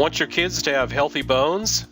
Want your kids to have healthy bones?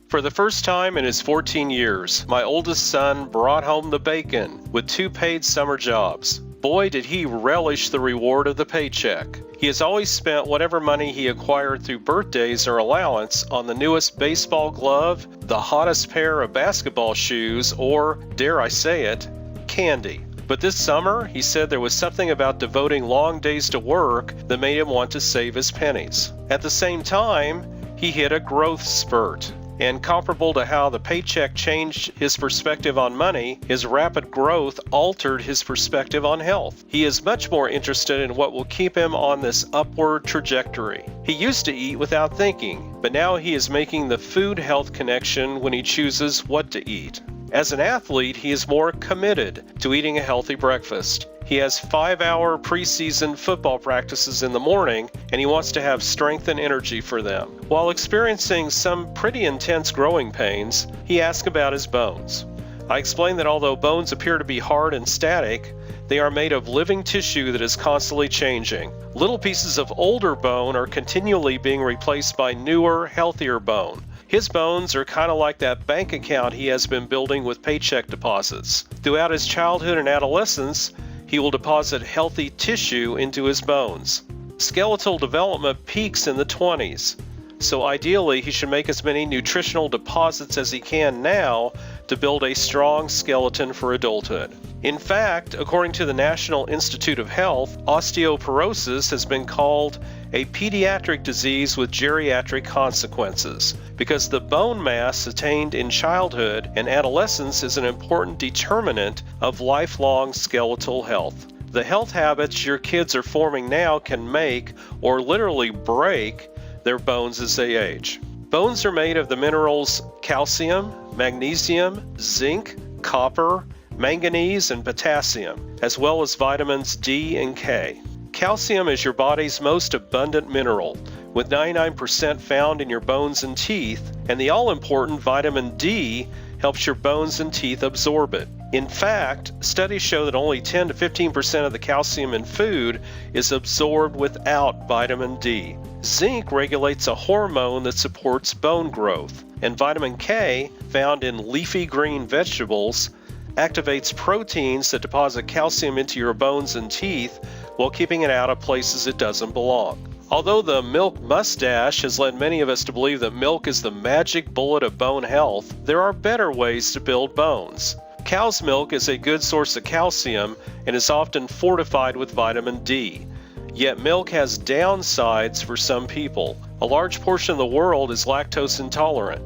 For the first time in his 14 years, my oldest son brought home the bacon with 2 paid summer jobs. Boy, did he relish the reward of the paycheck. He has always spent whatever money he acquired through birthdays or allowance on the newest baseball glove, the hottest pair of basketball shoes, or, dare I say it, candy. But this summer, he said there was something about devoting long days to work that made him want to save his pennies. At the same time, he hit a growth spurt. And comparable to how the paycheck changed his perspective on money, his rapid growth altered his perspective on health. He is much more interested in what will keep him on this upward trajectory. He used to eat without thinking, but now he is making the food-health connection when he chooses what to eat. As an athlete, he is more committed to eating a healthy breakfast. He has 5-hour preseason football practices in the morning, and he wants to have strength and energy for them. While experiencing some pretty intense growing pains, he asked about his bones. I explained that although bones appear to be hard and static, they are made of living tissue that is constantly changing. Little pieces of older bone are continually being replaced by newer, healthier bone. His bones are kind of like that bank account he has been building with paycheck deposits. Throughout his childhood and adolescence, he will deposit healthy tissue into his bones. Skeletal development peaks in the 20s, so ideally he should make as many nutritional deposits as he can now to build a strong skeleton for adulthood. In fact, according to the National Institute of Health, osteoporosis has been called a pediatric disease with geriatric consequences because the bone mass attained in childhood and adolescence is an important determinant of lifelong skeletal health. The health habits your kids are forming now can make or literally break their bones as they age. Bones are made of the minerals calcium, magnesium, zinc, copper, manganese, and potassium, as well as vitamins D and K. Calcium is your body's most abundant mineral, with 99% found in your bones and teeth, and the all-important vitamin D helps your bones and teeth absorb it. In fact, studies show that only 10 to 15% of the calcium in food is absorbed without vitamin D. Zinc regulates a hormone that supports bone growth, and vitamin K, found in leafy green vegetables, activates proteins that deposit calcium into your bones and teeth while keeping it out of places it doesn't belong. Although the milk mustache has led many of us to believe that milk is the magic bullet of bone health, there are better ways to build bones. Cow's milk is a good source of calcium and is often fortified with vitamin D. Yet milk has downsides for some people. A large portion of the world is lactose intolerant,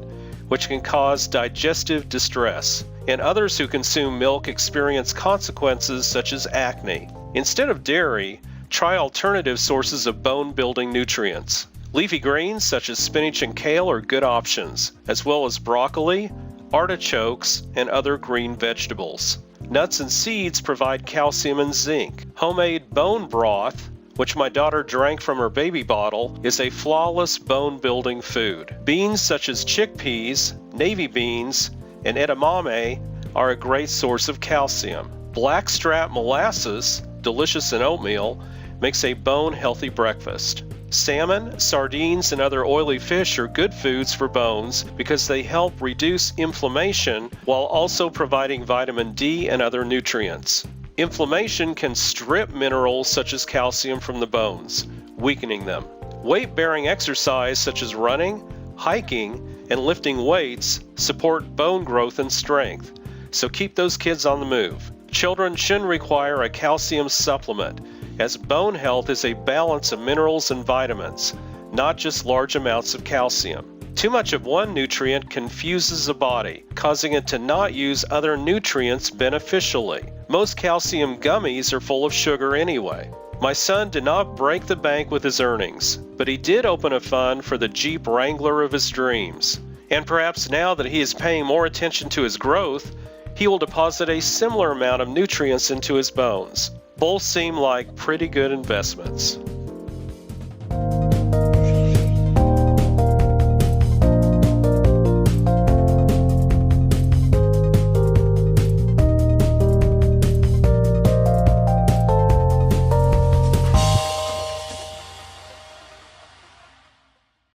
which can cause digestive distress, and others who consume milk experience consequences such as acne. Instead of dairy, try alternative sources of bone-building nutrients. Leafy greens such as spinach and kale are good options, as well as broccoli, artichokes, and other green vegetables. Nuts and seeds provide calcium and zinc. Homemade bone broth, which my daughter drank from her baby bottle, is a flawless bone-building food. Beans such as chickpeas, navy beans, and edamame are a great source of calcium. Blackstrap molasses, delicious in oatmeal, makes a bone-healthy breakfast. Salmon, sardines, and other oily fish are good foods for bones because they help reduce inflammation while also providing vitamin D and other nutrients. Inflammation can strip minerals such as calcium from the bones, weakening them. Weight-bearing exercise such as running, hiking, and lifting weights support bone growth and strength, so keep those kids on the move. Children shouldn't require a calcium supplement, as bone health is a balance of minerals and vitamins, not just large amounts of calcium. Too much of one nutrient confuses the body, causing it to not use other nutrients beneficially. Most calcium gummies are full of sugar anyway. My son did not break the bank with his earnings, but he did open a fund for the Jeep Wrangler of his dreams. And perhaps now that he is paying more attention to his growth, he will deposit a similar amount of nutrients into his bones. Both seem like pretty good investments.